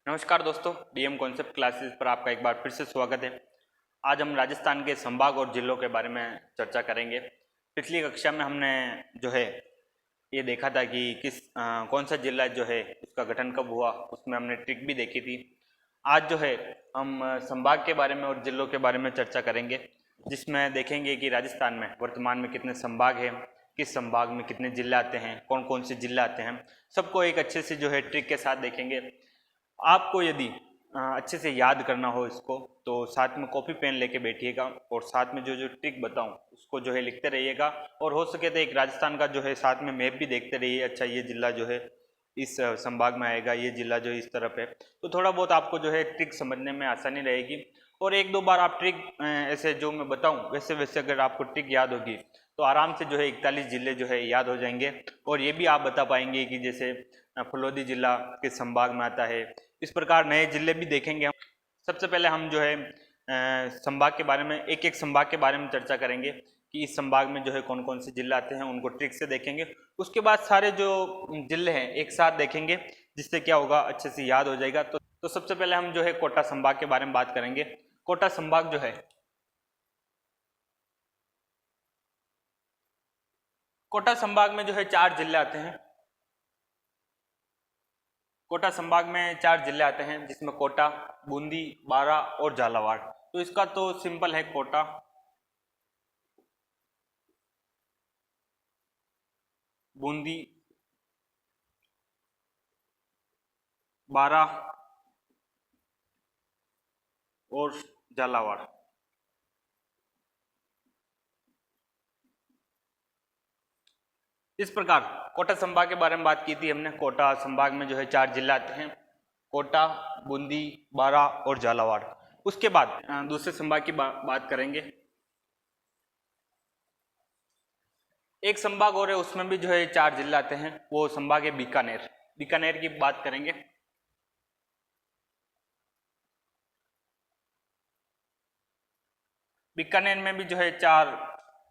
नमस्कार दोस्तों, DM concept classes पर आपका एक बार फिर से स्वागत है। आज हम राजस्थान के संभाग और जिलों के बारे में चर्चा करेंगे। पिछली कक्षा में हमने जो है ये देखा था कि कौन सा जिला जो है उसका गठन कब हुआ, उसमें हमने ट्रिक भी देखी थी। आज जो है हम संभाग के बारे में और जिलों के बारे में चर्चा करेंगे, जिसमें देखेंगे कि राजस्थान में वर्तमान में कितने संभाग हैं, किस संभाग में कितने जिले आते हैं, कौन कौन से जिले आते हैं, सबको एक अच्छे से जो है ट्रिक के साथ देखेंगे। आपको यदि अच्छे से याद करना हो इसको तो साथ में कॉपी पेन लेके बैठिएगा और साथ में जो जो ट्रिक बताऊं उसको जो है लिखते रहिएगा। और हो सके तो एक राजस्थान का जो है साथ में मैप भी देखते रहिए। अच्छा, ये जिला जो है इस संभाग में आएगा, ये जिला जो है इस तरफ है, तो थोड़ा बहुत आपको जो है ट्रिक समझने में आसानी रहेगी। और एक दो बार आप ट्रिक ऐसे जो मैं बताऊं वैसे वैसे अगर आपको ट्रिक याद होगी तो आराम से जो है 41 जिले जो है याद हो जाएंगे। और ये भी आप बता पाएंगे कि जैसे फलोदी जिला किस संभाग में आता है। इस प्रकार नए जिले भी देखेंगे हम। सबसे पहले हम जो है संभाग के बारे में, एक एक संभाग के बारे में चर्चा करेंगे कि इस संभाग में जो है कौन कौन से जिले आते हैं, उनको ट्रिक से देखेंगे। उसके बाद सारे जो जिले हैं एक साथ देखेंगे, जिससे क्या होगा, अच्छे से याद हो जाएगा। तो सबसे पहले हम जो है कोटा संभाग के बारे में बात करेंगे। कोटा संभाग जो है, कोटा संभाग में जो है 4 जिले आते हैं। कोटा संभाग में 4 जिले आते हैं, जिसमें कोटा, बूंदी, बारा और झालावाड़। तो इसका तो सिंपल है, कोटा, बूंदी, बारा और झालावाड़। इस प्रकार कोटा संभाग के बारे में बात की थी हमने। कोटा संभाग में जो है 4 जिले आते हैं, कोटा, बूंदी, बारा और झालावाड़। उसके बाद दूसरे संभाग की बात करेंगे। एक संभाग और है, उसमें भी जो है 4 जिले आते हैं, वो संभाग है बीकानेर। बीकानेर की बात करेंगे। बीकानेर में भी जो है 4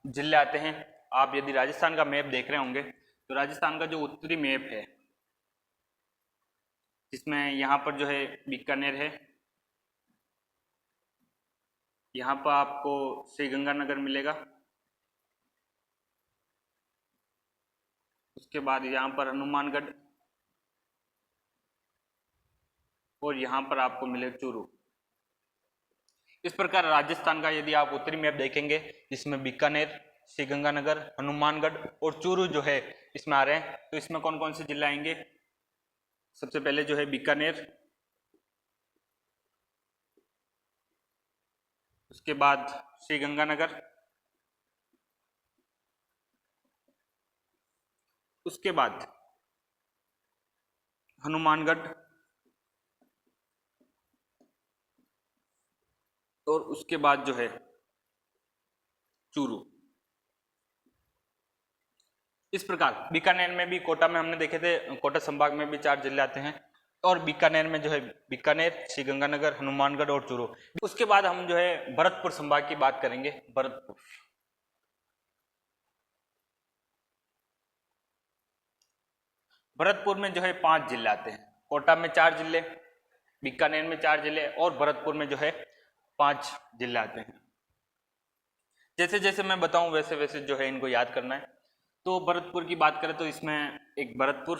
जिले आते हैं। आप यदि राजस्थान का मैप देख रहे होंगे तो राजस्थान का जो उत्तरी मैप है, जिसमें यहाँ पर जो है बीकानेर है, यहाँ पर आपको श्रीगंगानगर मिलेगा। उसके बाद यहाँ पर हनुमानगढ़ और यहाँ पर आपको मिलेगा चूरू। इस प्रकार राजस्थान का यदि आप उत्तरी मैप देखेंगे, जिसमें बीकानेर, श्रीगंगानगर, हनुमानगढ़ और चूरू जो है इसमें आ रहे हैं, तो इसमें कौन कौन से जिले आएंगे? सबसे पहले जो है बीकानेर, उसके बाद श्रीगंगानगर, उसके बाद हनुमानगढ़ और उसके बाद जो है चूरू। इस प्रकार बीकानेर में भी, कोटा में हमने देखे थे, कोटा संभाग में भी 4 जिले आते हैं। और बीकानेर में जो है बीकानेर, श्रीगंगानगर, हनुमानगढ़ और चूरू। उसके बाद हम जो है भरतपुर संभाग की बात करेंगे। भरतपुर, भरतपुर में जो है 5 जिले आते हैं। कोटा में 4 जिले, बीकानेर में 4 जिले और भरतपुर में जो है 5 जिले आते हैं। जैसे जैसे मैं बताऊं वैसे वैसे जो है इनको याद करना है। तो भरतपुर की बात करें तो इसमें एक भरतपुर,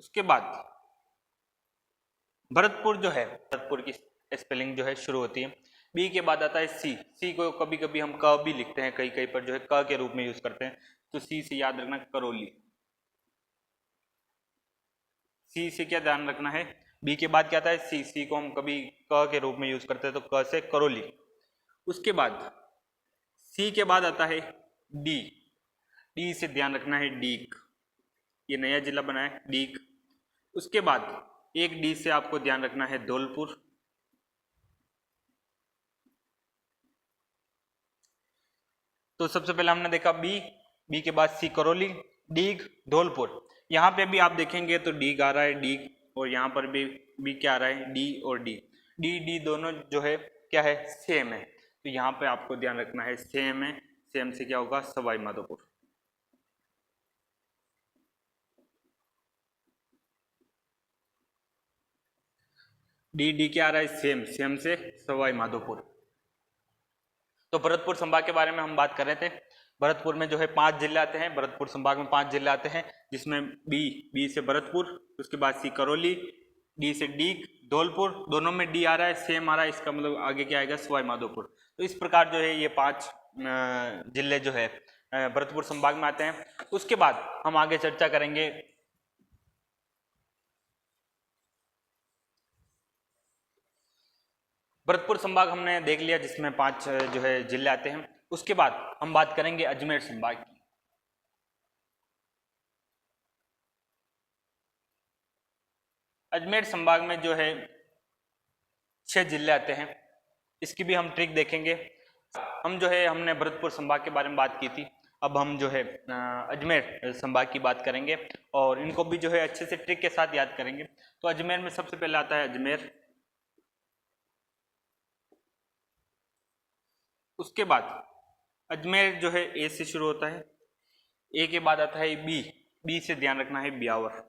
उसके बाद भरतपुर जो है, भरतपुर की स्पेलिंग जो है शुरू होती है बी के बाद आता है सी। सी को कभी कभी हम क भी लिखते हैं, कई कई पर जो है क के रूप में यूज करते हैं। तो सी से याद रखना करौली। सी से क्या ध्यान रखना है, बी के बाद क्या आता है सी। सी को हम कभी क के रूप में यूज करते हैं, तो क से करौली। उसके बाद सी के बाद आता है डी। डी से ध्यान रखना है डीक, ये नया जिला बना है डीक। उसके बाद एक डी से आपको ध्यान रखना है धौलपुर। तो सबसे पहले हमने देखा बी, बी के बाद सी करौली, डीग, धौलपुर। यहाँ पे भी आप देखेंगे तो डीग आ रहा है, डीग, और यहाँ पर भी बी क्या आ रहा है, डी और डी। डी डी दोनों जो है क्या है, सेम है। तो यहाँ पे आपको ध्यान रखना है सेम है। सेम से क्या होगा, सवाई माधोपुर। डी क्या आ रहा है, सेम, सेम से सवाई माधोपुर। तो भरतपुर संभाग के बारे में हम बात कर रहे थे। भरतपुर में जो है 5 जिले आते हैं, भरतपुर संभाग में 5 जिले आते हैं, जिसमें बी से भरतपुर, उसके बाद सी करौली, डी से डीग, धौलपुर, दोनों में डी आ रहा है, सेम आ रहा है, इसका मतलब आगे क्या आएगा, सवाई माधोपुर। तो इस प्रकार जो है ये 5 जिले जो है भरतपुर संभाग में आते हैं। उसके बाद हम आगे चर्चा करेंगे भरतपुर संभाग हमने देख लिया, जिसमें 5 जो है जिले आते हैं। उसके बाद हम बात करेंगे अजमेर संभाग की। अजमेर संभाग में जो है 6 जिले आते हैं, इसकी भी हम ट्रिक देखेंगे। हम जो है हमने भरतपुर संभाग के बारे में बात की थी, अब हम जो है अजमेर संभाग की बात करेंगे और इनको भी जो है अच्छे से ट्रिक के साथ याद करेंगे। तो अजमेर में सबसे पहले आता है अजमेर, उसके बाद अजमेर जो है ए से शुरू होता है, ए के बाद आता है बी, बी से ध्यान रखना है ब्यावर,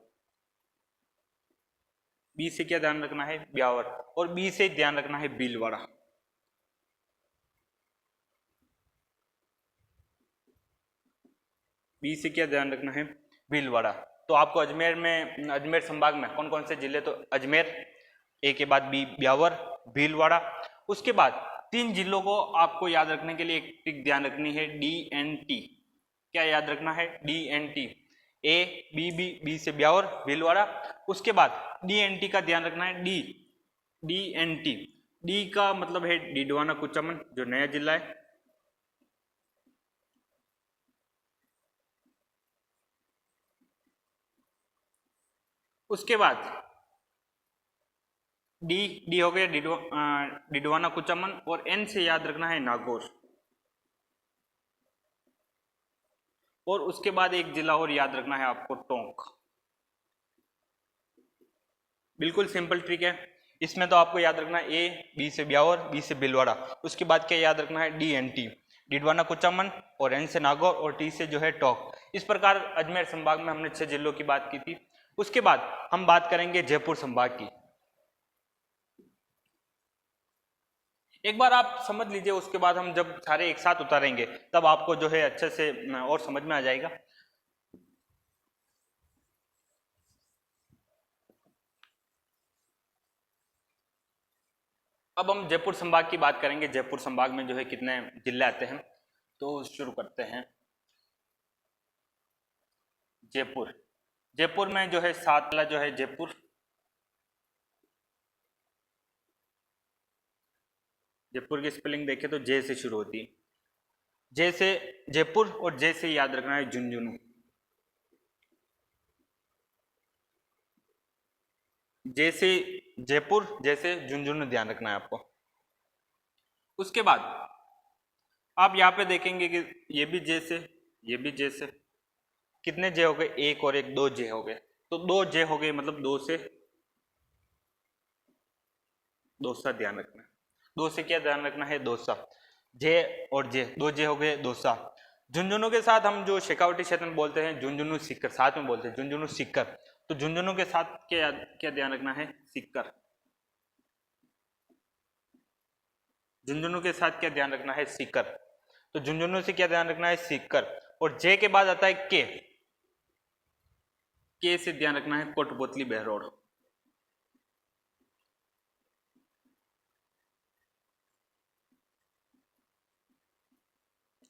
बी से क्या ध्यान रखना है, ब्यावर, और बी से ध्यान रखना है भीलवाड़ा। बी से क्या ध्यान रखना है, भीलवाड़ा। तो आपको अजमेर में, अजमेर संभाग में कौन कौन से जिले, तो अजमेर, ए के बाद बी ब्यावर, भीलवाड़ा। उसके बाद 3 जिलों को आपको याद रखने के लिए एक ट्रिक ध्यान रखनी है, डी एन टी। क्या याद रखना है, D N T, A B B, B से ब्यावर, भीलवाड़ा। उसके बाद डी एन टी का ध्यान रखना है, D, D N T, D का मतलब है डिडवाना कुचामन, जो नया जिला है। उसके बाद डी हो गया डिडवाना कुचामन, और एन से याद रखना है नागौर। और उसके बाद एक जिला और याद रखना है आपको, टोंक। बिल्कुल सिंपल ट्रिक है, इसमें तो आपको याद रखना है ए, बी से ब्यावर, बी से भीलवाड़ा। उसके बाद क्या याद रखना है, D N T, Didwana Kuchaman, और एन से नागौर, और टी से जो है टोंक। इस प्रकार अजमेर संभाग में हमने 6 जिलों की बात की थी। उसके बाद हम बात करेंगे जयपुर संभाग की। एक बार आप समझ लीजिए, उसके बाद हम जब सारे एक साथ उतारेंगे तब आपको जो है अच्छे से और समझ में आ जाएगा। अब हम जयपुर संभाग की बात करेंगे। जयपुर संभाग में जो है कितने जिले आते हैं, तो शुरू करते हैं। जयपुर, जयपुर में जो है 7 जिला जो है जयपुर, जयपुर की स्पेलिंग देखें तो जे से शुरू होती है, जे से जयपुर, और जे से याद रखना है झुंझुनू, जे से जयपुर, जैसे झुंझुनू ध्यान रखना है आपको। उसके बाद आप यहाँ पे देखेंगे कि ये भी जे से, ये भी जे से, कितने जे हो गए, एक और एक, 2 जे हो गए। तो 2 जे हो गए, मतलब 2 से दोसा ध्यान रखना है। 2 से क्या ध्यान रखना है, दोसा, जे और जे, 2 जे हो गए, दोसा। झुंझुनू के साथ हम जो शेखावटी क्षेत्र में बोलते हैं झुंझुनू सीकर, साथ में बोलते हैं झुंझुनू सीकर। तो झुंझुनू के साथ क्या क्या ध्यान रखना है, सीकर। झुंझुनू के साथ क्या ध्यान रखना है, सीकर। तो झुंझुनू से क्या ध्यान रखना है, सीकर। और जे के बाद आता है के से ध्यान रखना है कोटपुतली बहरोड।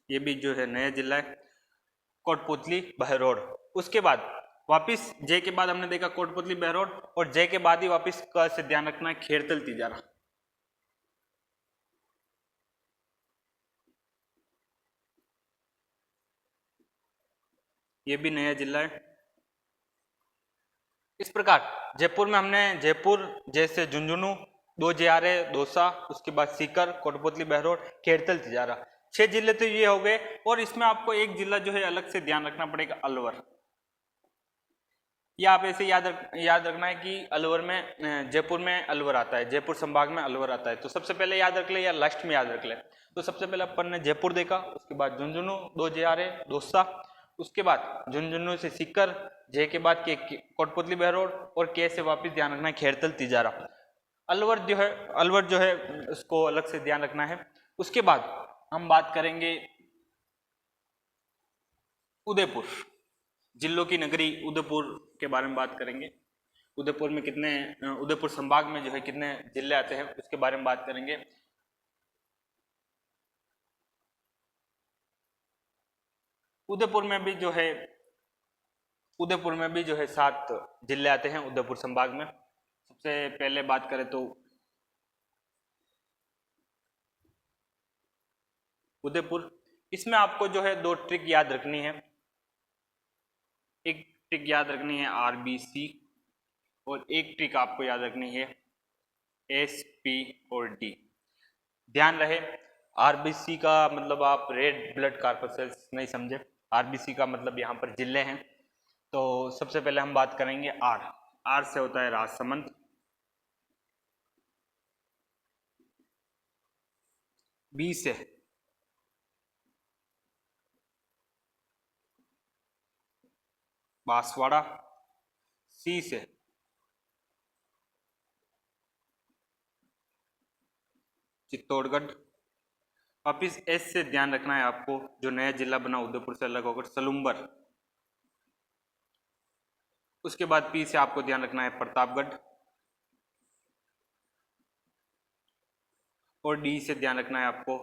ये भी जो है नया जिला है, कोटपुतली बहरोड। उसके बाद वापिस जे के बाद हमने देखा कोटपुतली बहरोड, और जे के बाद ही वापिस क से ध्यान रखना है खेरतल तिजारा। ये भी नया जिला है। इस प्रकार जयपुर में हमने जयपुर, जैसे झुंझुनू, 2 जे आ रहे, दोसा, उसके बाद सीकर, कोटपुतली बहरोड, खेरतल तिजारा, 6 जिले तो ये हो गए। और इसमें आपको एक जिला जो है अलग से ध्यान रखना पड़ेगा, अलवर। या आप ऐसे याद रखना है कि अलवर में, जयपुर में अलवर आता है, जयपुर संभाग में अलवर आता है। तो सबसे पहले याद रख ले या लास्ट में याद रख ले। तो सबसे पहले अपन ने जयपुर देखा, उसके बाद झुंझुनू, 2 जे आ रहे, दोसा, उसके बाद झुंझुनू से सीकर, जे के बाद के कोटपुतली बहरोड, और के से वापस ध्यान रखना है खेरतल तिजारा। अलवर जो है उसको अलग से ध्यान रखना है। उसके बाद हम बात करेंगे उदयपुर, जिलों की नगरी उदयपुर के बारे में बात करेंगे। उदयपुर में कितने उदयपुर संभाग में जो है कितने जिले आते हैं उसके बारे में बात करेंगे। उदयपुर में भी जो है 7 जिले आते हैं उदयपुर संभाग में। सबसे पहले बात करें तो उदयपुर, इसमें आपको जो है 2 ट्रिक याद रखनी है। एक ट्रिक याद रखनी है RBC और एक ट्रिक आपको याद रखनी है SP और D। ध्यान रहे RBC का मतलब आप रेड ब्लड कॉर्पसेल्स नहीं समझे, RBC का मतलब यहाँ पर जिले हैं। तो सबसे पहले हम बात करेंगे R से होता है राजसमंद, B से बांसवाड़ा, C से चित्तौड़गढ़, वापिस S से ध्यान रखना है आपको जो नया जिला बना उदयपुर से अलग होकर सलूम्बर। उसके बाद P से आपको ध्यान रखना है प्रतापगढ़ और D से ध्यान रखना है आपको,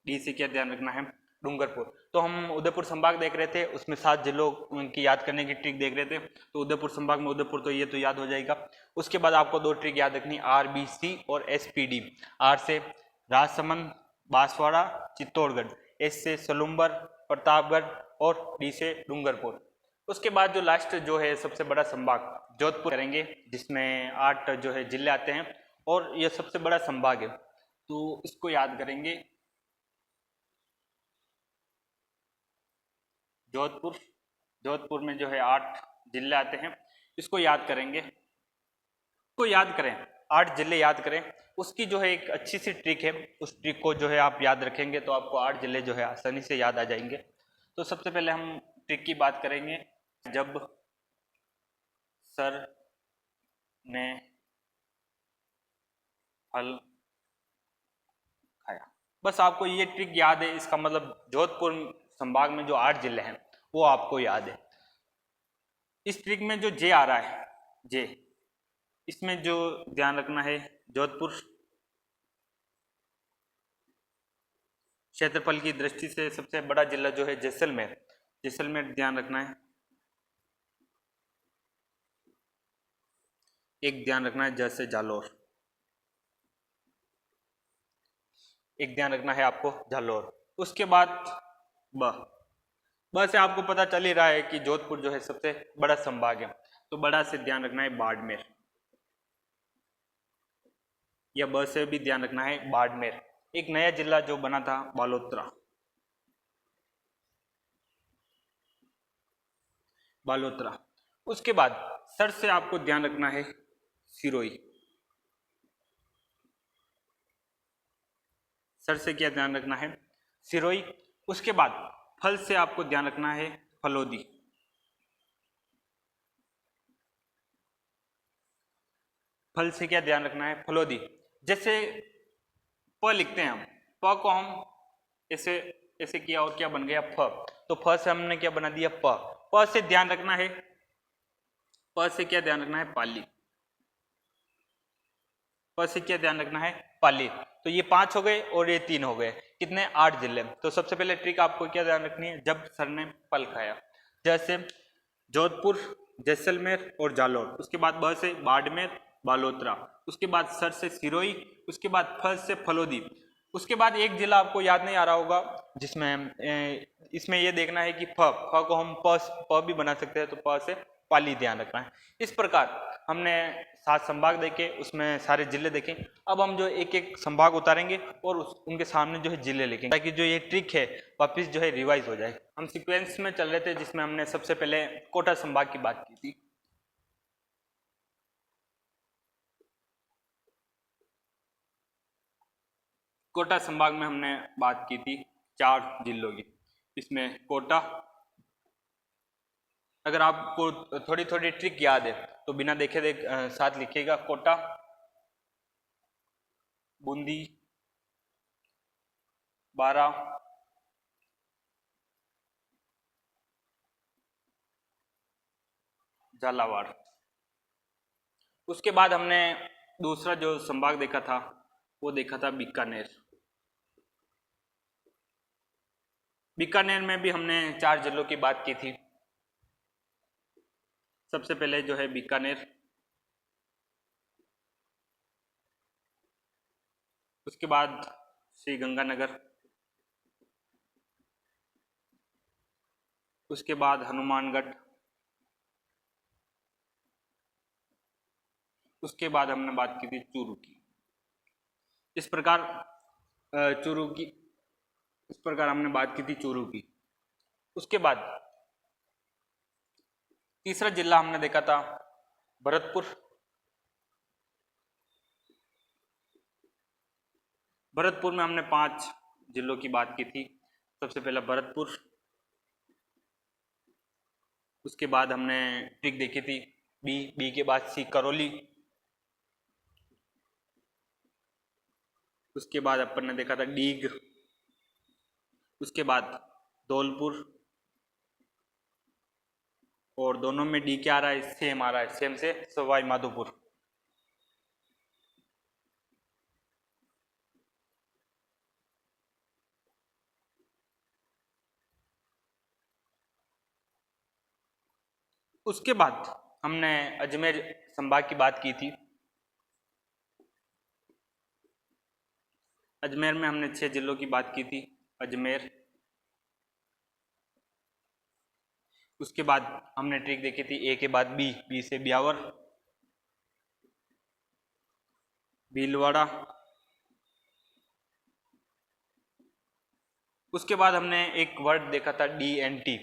D से क्या ध्यान रखना है डूंगरपुर। तो हम उदयपुर संभाग देख रहे थे, उसमें 7 जिलों की याद करने की ट्रिक देख रहे थे। तो उदयपुर संभाग में उदयपुर तो ये तो याद हो जाएगा। उसके बाद आपको 2 ट्रिक याद रखनी RBC और SPD। R से राजसमंद बांसवाड़ा चित्तौड़गढ़, S से सलूम्बर प्रतापगढ़ और D से डूंगरपुर। उसके बाद जो लास्ट जो है सबसे बड़ा संभाग जोधपुर करेंगे, जिसमें 8 जो है जिले आते हैं और यह सबसे बड़ा संभाग है। तो इसको याद करेंगे जोधपुर में जो है 8 जिले आते हैं, इसको याद करेंगे। इसको याद करें, 8 जिले याद करें। उसकी जो है एक अच्छी सी ट्रिक है, उस ट्रिक को जो है आप याद रखेंगे तो आपको 8 जिले जो है आसानी से याद आ जाएंगे। तो सबसे पहले हम ट्रिक की बात करेंगे, जब सर ने फल खाया। बस आपको ये ट्रिक याद है, इसका मतलब जोधपुर संभाग में जो 8 जिले हैं वो आपको याद है। इस ट्रिक में जो जे आ रहा है, जे, इसमें जो ध्यान रखना है जोधपुर क्षेत्रफल की दृष्टि से सबसे बड़ा जिला जो है जैसलमेर ध्यान रखना है। एक ध्यान रखना है जैसे जालौर, एक ध्यान रखना है आपको जालौर। उसके बाद ब से आपको पता चल ही रहा है कि जोधपुर जो है सबसे बड़ा संभाग है। तो बड़ा से ध्यान रखना है बाड़मेर, या ब से भी ध्यान रखना है बाड़मेर। एक नया जिला जो बना था बालोतरा। उसके बाद सर से आपको ध्यान रखना है सिरोही, सर से क्या ध्यान रखना है सिरोही। उसके बाद फल से आपको ध्यान रखना है फलोदी, फल से क्या ध्यान रखना है फलोदी। जैसे प लिखते हैं हम, प को हम ऐसे ऐसे किया और क्या बन गया फ। तो फ से हमने क्या बना दिया प से ध्यान रखना है, प से क्या ध्यान रखना है पाली, प से क्या ध्यान रखना है पाली। तो ये 5 हो गए और ये 3 हो गए, कितने 8 जिले। तो सबसे पहले ट्रिक आपको क्या ध्यान रखनी है, जब सर ने फल खाया, जैसे जोधपुर जैसलमेर और जालौर। उसके बाद ब से बाड़मेर बालोतरा, उसके बाद सर से सिरोही, उसके बाद फ से फलोदी। उसके बाद एक जिला आपको याद नहीं आ रहा होगा, जिसमें इसमें ये देखना है कि फ को हम प भी बना सकते हैं, तो प से पाली ध्यान रखना है। इस प्रकार हमने 7 संभाग देखे, उसमें सारे जिले देखे। अब हम जो एक एक संभाग उतारेंगे और उनके सामने जो है जिले लिखेंगे, ताकि जो ये ट्रिक है वापस जो है रिवाइज हो जाए। हम सीक्वेंस में चल रहे थे, जिसमें हमने सबसे पहले कोटा संभाग की बात की थी। कोटा संभाग में हमने बात की थी 4 जिलों की, इसमें कोटा, अगर आपको थोड़ी थोड़ी ट्रिक याद है तो बिना देखे साथ लिखिएगा। कोटा, बूंदी, बारा, झालावाड़। उसके बाद हमने दूसरा जो संभाग देखा था वो देखा था बीकानेर। बीकानेर में भी हमने 4 जिलों की बात की थी। सबसे पहले जो है बीकानेर, उसके बाद श्री गंगानगर, उसके बाद हनुमानगढ़, उसके बाद हमने बात की थी चूरू की। इस प्रकार हमने बात की थी चूरू की। उसके बाद तीसरा जिला हमने देखा था भरतपुर। भरतपुर में हमने 5 जिलों की बात की थी। सबसे पहला भरतपुर, उसके बाद हमने ट्रिक देखी थी बी के बाद सी करौली, उसके बाद अपन ने देखा था डीग, उसके बाद धौलपुर, और दोनों में डी क्या आ रहा है, सेम आ रहा है, सेम से सवाई माधोपुर। उसके बाद हमने अजमेर संभाग की बात की थी। अजमेर में हमने 6 जिलों की बात की थी। अजमेर, उसके बाद हमने ट्रिक देखी थी ए के बाद बी से ब्यावर, भीलवाड़ा। उसके बाद हमने एक वर्ड देखा था DNT,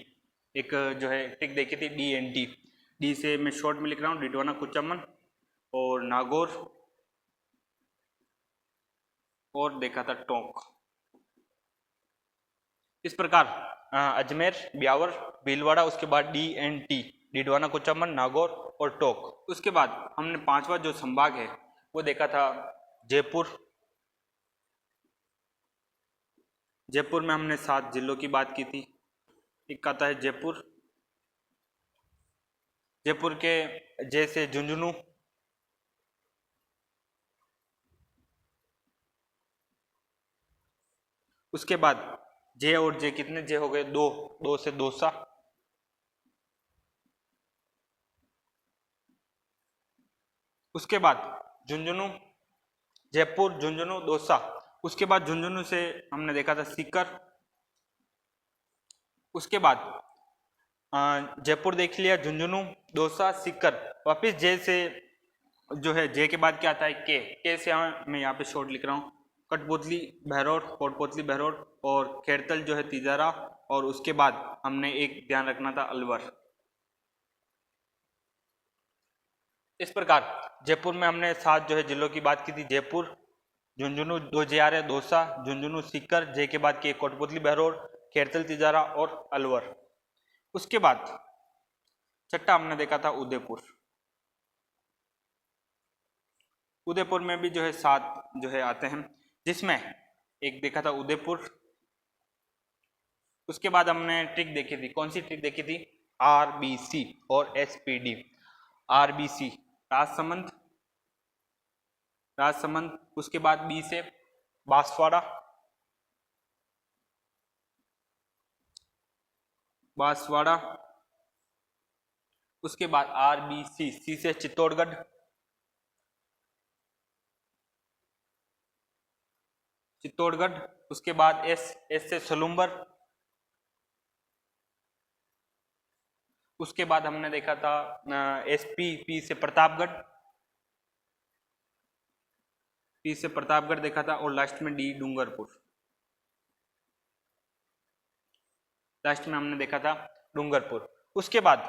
एक जो है ट्रिक देखी थी DNT। डी से मैं शॉर्ट में लिख रहा हूँ डिडवाना कुचामन और नागौर, और देखा था टोंक। इस प्रकार अजमेर, ब्यावर, भीलवाड़ा, उसके बाद DNT, डिडवाना कुचामन, नागौर और टोंक। उसके बाद हमने 5वां जो संभाग है वो देखा था जयपुर। जयपुर में हमने 7 जिलों की बात की थी। एक आता है जयपुर, जयपुर के जय से झुंझुनू, उसके बाद जे और जे कितने जे हो गए, 2 से दौसा, उसके बाद झुंझुनू, जयपुर, झुंझुनू, दौसा। उसके बाद झुंझुनू से हमने देखा था सीकर। उसके बाद जयपुर देख लिया, झुंझुनू, दौसा, सीकर। वापिस जे से जो है जे के बाद क्या आता है के से मैं यहाँ पे शॉर्ट लिख रहा हूँ कठपुतली बहरोड, कोटपुतली बहरोड और खेड़तल जो है तिजारा, और उसके बाद हमने एक ध्यान रखना था अलवर। इस प्रकार जयपुर में हमने 7 जो है जिलों की बात की थी। जयपुर, झुंझुनू, 2 जे आ रहे, दौसा, झुंझुनू, सीकर, जे के बाद के कोटपुतली बहरोड, खेड़तल तिजारा और अलवर। उसके बाद छठा हमने देखा था उदयपुर। उदयपुर में भी जो है 7 जो है आते हैं, जिसमें एक देखा था उदयपुर। उसके बाद हमने ट्रिक देखी थी, कौन सी ट्रिक देखी थी, RBC और SPD। RBC राजसमंद, उसके बाद बी से बांसवाड़ा, उसके बाद RBC सी से चित्तौड़गढ़, उसके बाद एस से सलूम्बर, उसके बाद हमने देखा था SP, पी से प्रतापगढ़, देखा था, और लास्ट में डी डूंगरपुर। लास्ट में हमने देखा था डूंगरपुर। उसके बाद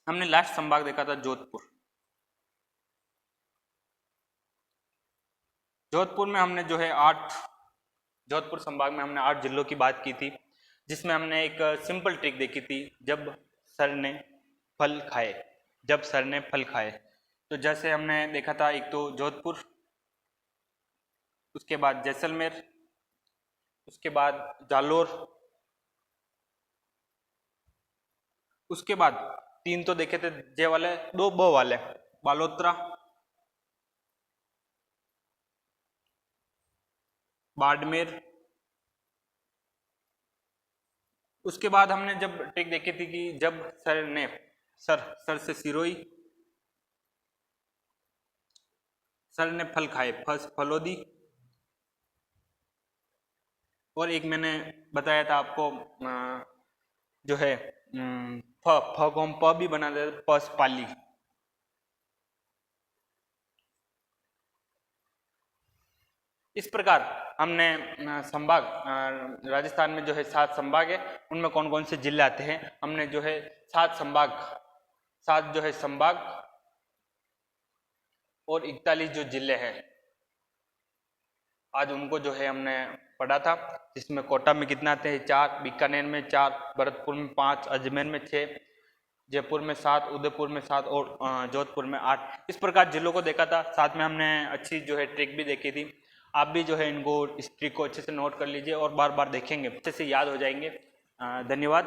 हमने लास्ट संभाग देखा था जोधपुर। जोधपुर में हमने जो है 8 जोधपुर संभाग में हमने 8 जिलों की बात की थी, जिसमें हमने एक सिंपल ट्रिक देखी थी। जब सर ने फल खाए, जब सर ने फल खाए। तो जैसे हमने देखा था, एक तो जोधपुर, उसके बाद जैसलमेर, उसके बाद जालोर, उसके बाद तीन तो देखे थे जे वाले, दो ब वाले, बालोतरा, बाड़मेर। उसके बाद हमने जब टेक देखी थी कि जब सर ने सर से सिरोही, सर ने फल खाए, फलोदी। और एक मैंने बताया था आपको जो है फ को हम प भी बना देते, पस पाली। इस प्रकार हमने संभाग, राजस्थान में जो है 7 संभाग है, उनमें कौन कौन से जिले आते हैं, हमने जो है 7 संभाग, 7 जो है संभाग और 41 जो जिले हैं, आज उनको जो है हमने पढ़ा था। जिसमें कोटा में कितना आते हैं, 4, बीकानेर में 4, भरतपुर में 5, अजमेर में 6, जयपुर में 7, उदयपुर में 7 और जोधपुर में 8। इस प्रकार जिलों को देखा था। साथ में हमने अच्छी जो है ट्रिक भी देखी थी। आप भी जो है इनको, इस ट्रिक को अच्छे से नोट कर लीजिए और बार बार देखेंगे, अच्छे से याद हो जाएंगे। धन्यवाद।